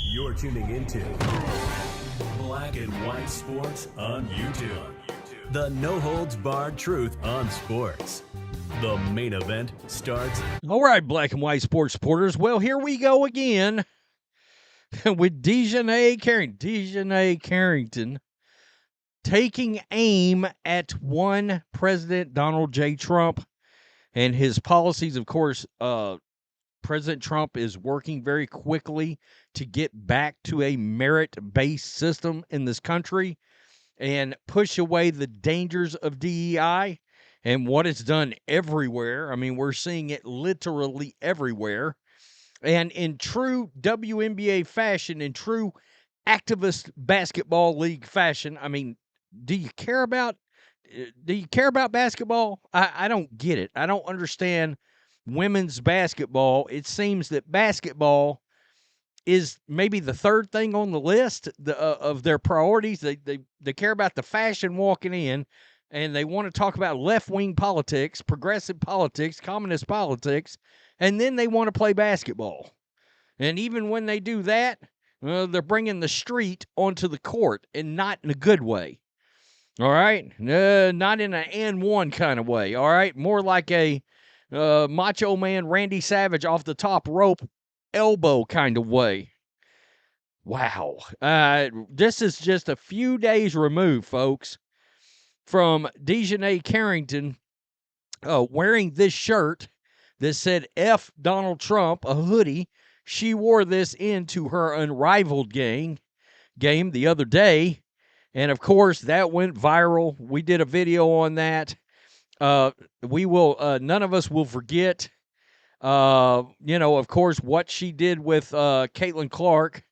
You're tuning into Black and White Sports on YouTube. The no-holds-barred truth on sports. The main event starts. All right, Black and White Sports supporters. Well, here we go again with Dijonai Carrington taking aim at one President Donald J. Trump and his policies. Of course, President Trump is working very quickly to get back to a merit-based system in this country and push away the dangers of DEI and what it's done everywhere. I mean, we're seeing it literally everywhere. And in true WNBA fashion, in true activist basketball league fashion, I mean, do you care about basketball? I don't get it. I don't understand women's basketball. It seems that basketball is maybe the third thing on the list of their priorities. They care about the fashion walking in, and they want to talk about left-wing politics, progressive politics, communist politics, and then they want to play basketball. And even when they do that, they're bringing the street onto the court, and not in a good way. All right? Not in an and one kind of way, all right? More like a Macho Man Randy Savage off the top rope elbow kind of way. Wow. This is just a few days removed, folks, from Dijonai Carrington wearing this shirt that said F Donald Trump, a hoodie. She wore this into her Unrivaled game the other day. And, of course, that went viral. We did a video on that. We will, none of us will forget, of course, what she did with Caitlin Clark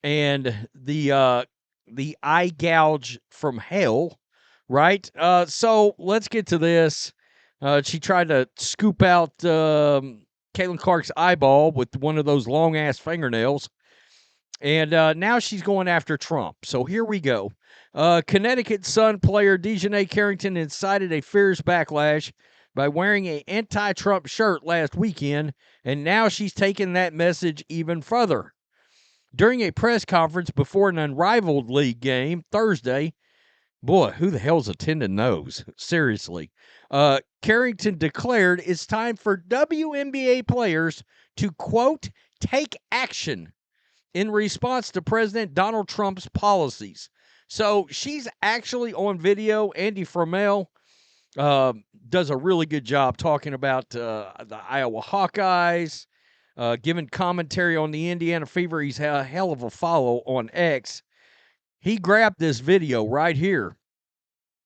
and the eye gouge from hell, right? So let's get to this. She tried to scoop out Caitlin Clark's eyeball with one of those long-ass fingernails. And now she's going after Trump. So here we go. Connecticut Sun player Dijonai Carrington incited a fierce backlash by wearing an anti-Trump shirt last weekend, and now she's taken that message even further. During a press conference before an Unrivaled League game Thursday, boy, who the hell's attending those? Seriously. Carrington declared it's time for WNBA players to, quote, take action in response to President Donald Trump's policies. So she's actually on video. Andy Fromell does a really good job talking about the Iowa Hawkeyes, giving commentary on the Indiana Fever. He's a hell of a follow on X. He grabbed this video right here,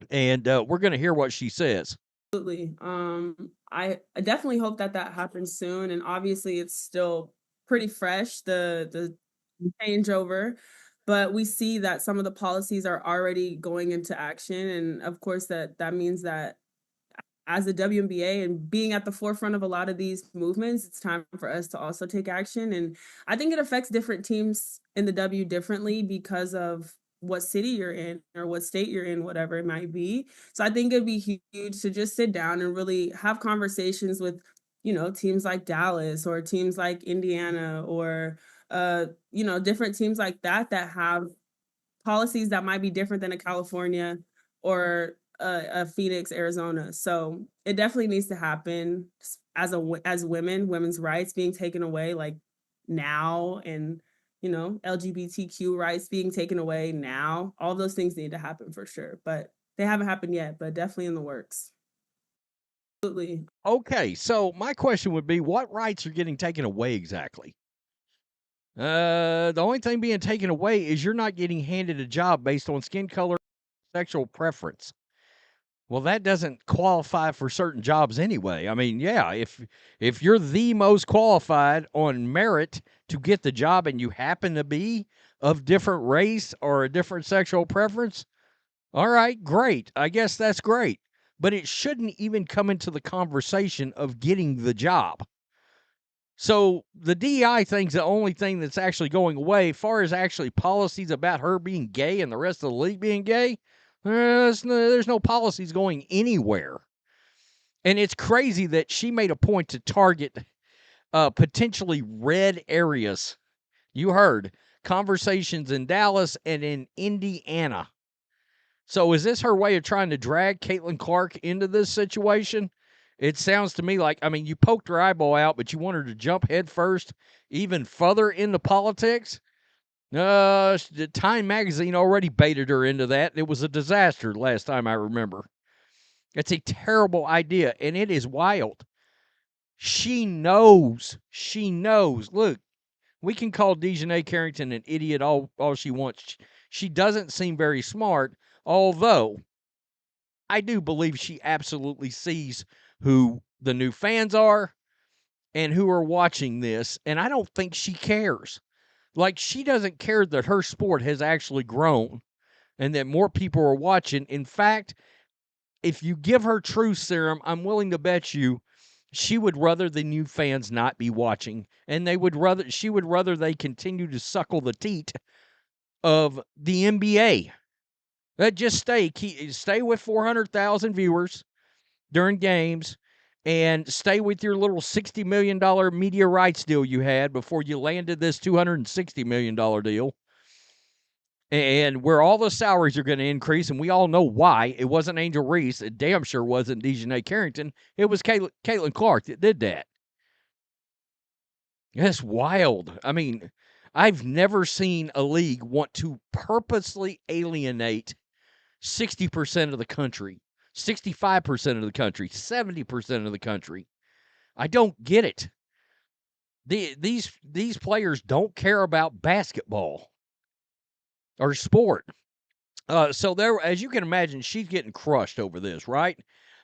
and we're going to hear what she says. Absolutely. I definitely hope that happens soon. And obviously it's still pretty fresh, the changeover, but we see that some of the policies are already going into action. And of course that means that as the WNBA and being at the forefront of a lot of these movements, it's time for us to also take action. And I think it affects different teams in the W differently because of what city you're in or what state you're in, whatever it might be. So I think it'd be huge to just sit down and really have conversations with, teams like Dallas or teams like Indiana or, different teams like that have policies that might be different than a California or a Phoenix, Arizona. So it definitely needs to happen as women, women's rights being taken away like now, and LGBTQ rights being taken away now. All those things need to happen for sure, but they haven't happened yet, but definitely in the works. Absolutely. Okay, so my question would be, what rights are getting taken away exactly? The only thing being taken away is you're not getting handed a job based on skin color, sexual preference. Well, that doesn't qualify for certain jobs anyway. I mean, yeah, if you're the most qualified on merit to get the job and you happen to be of different race or a different sexual preference, all right, great. I guess that's great. But it shouldn't even come into the conversation of getting the job. So the DEI thing's the only thing that's actually going away. As far as actually policies about her being gay and the rest of the league being gay, there's no policies going anywhere. And it's crazy that she made a point to target potentially red areas. You heard conversations in Dallas and in Indiana. So is this her way of trying to drag Caitlin Clark into this situation? It sounds to me like, I mean, you poked her eyeball out, but you want her to jump headfirst even further into politics? Time magazine already baited her into that. It was a disaster last time I remember. It's a terrible idea, and it is wild. She knows. Look, we can call Dijonai Carrington an idiot all she wants. She doesn't seem very smart, although I do believe she absolutely sees who the new fans are and who are watching this, and I don't think she cares. Like, she doesn't care that her sport has actually grown and that more people are watching. In fact, if you give her truth serum, I'm willing to bet you she would rather the new fans not be watching, and she would rather they continue to suckle the teat of the NBA. Just stay with 400,000 viewers during games, and stay with your little $60 million media rights deal you had before you landed this $260 million deal. And where all the salaries are going to increase, and we all know why. It wasn't Angel Reese. It damn sure wasn't Dijonai Carrington. It was Caitlin Clark that did that. That's wild. I mean, I've never seen a league want to purposely alienate 60% of the country, 65% of the country, 70% of the country. I don't get it. These players don't care about basketball or sport. So there, as you can imagine, she's getting crushed over this, right?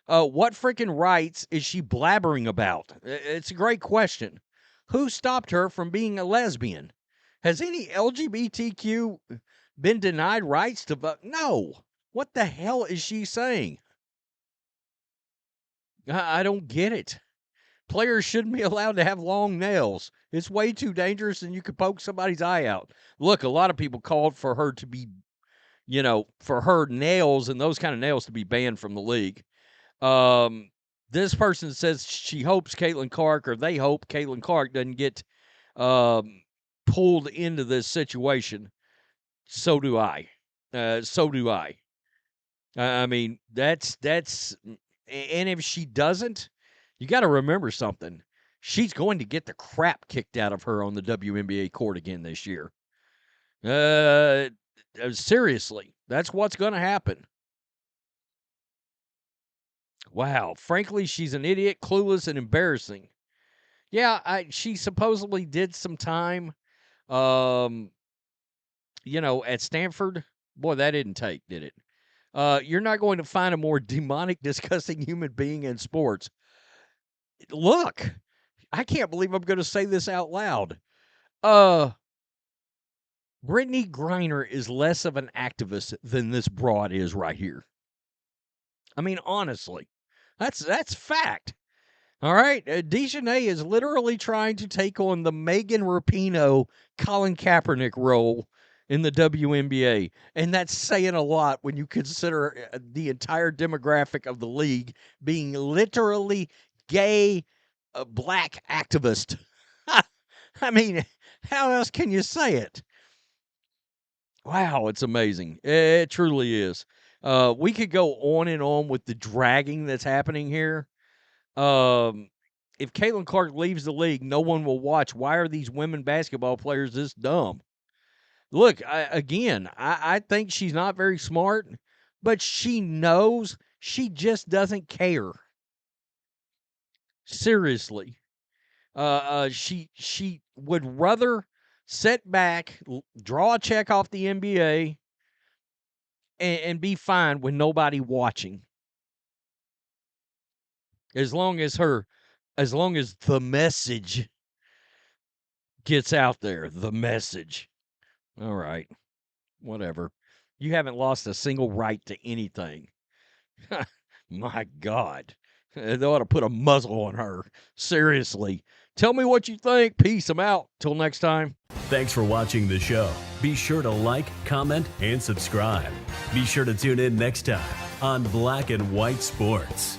What freaking rights is she blabbering about? It's a great question. Who stopped her from being a lesbian? Has any LGBTQ been denied rights to vote? No. What the hell is she saying? I don't get it. Players shouldn't be allowed to have long nails. It's way too dangerous, and you could poke somebody's eye out. Look, a lot of people called for her to be, for her nails and those kind of nails to be banned from the league. This person says she hopes Caitlin Clark, or they hope Caitlin Clark doesn't get pulled into this situation. So do I. I mean, that's, and if she doesn't, you got to remember something. She's going to get the crap kicked out of her on the WNBA court again this year. Seriously, that's what's going to happen. Wow. Frankly, she's an idiot, clueless, and embarrassing. Yeah, she supposedly did some time, at Stanford. Boy, that didn't take, did it? You're not going to find a more demonic, disgusting human being in sports. Look, I can't believe I'm going to say this out loud. Brittany Griner is less of an activist than this broad is right here. I mean, honestly, that's fact. All right, Dijonai is literally trying to take on the Megan Rapinoe, Colin Kaepernick role in the WNBA, and that's saying a lot when you consider the entire demographic of the league being literally gay, black activist. I mean, how else can you say it? Wow, it's amazing. It truly is. We could go on and on with the dragging that's happening here. If Caitlin Clark leaves the league, no one will watch. Why are these women basketball players this dumb? Look, I think she's not very smart, but she knows. She just doesn't care. Seriously. She would rather sit back, draw a check off the NBA, and be fine with nobody watching. As long as the message gets out there, the message. All right, whatever. You haven't lost a single right to anything. My God. They ought to put a muzzle on her. Seriously. Tell me what you think. Peace. I'm out. Till next time. Thanks for watching the show. Be sure to like, comment, and subscribe. Be sure to tune in next time on Black and White Sports.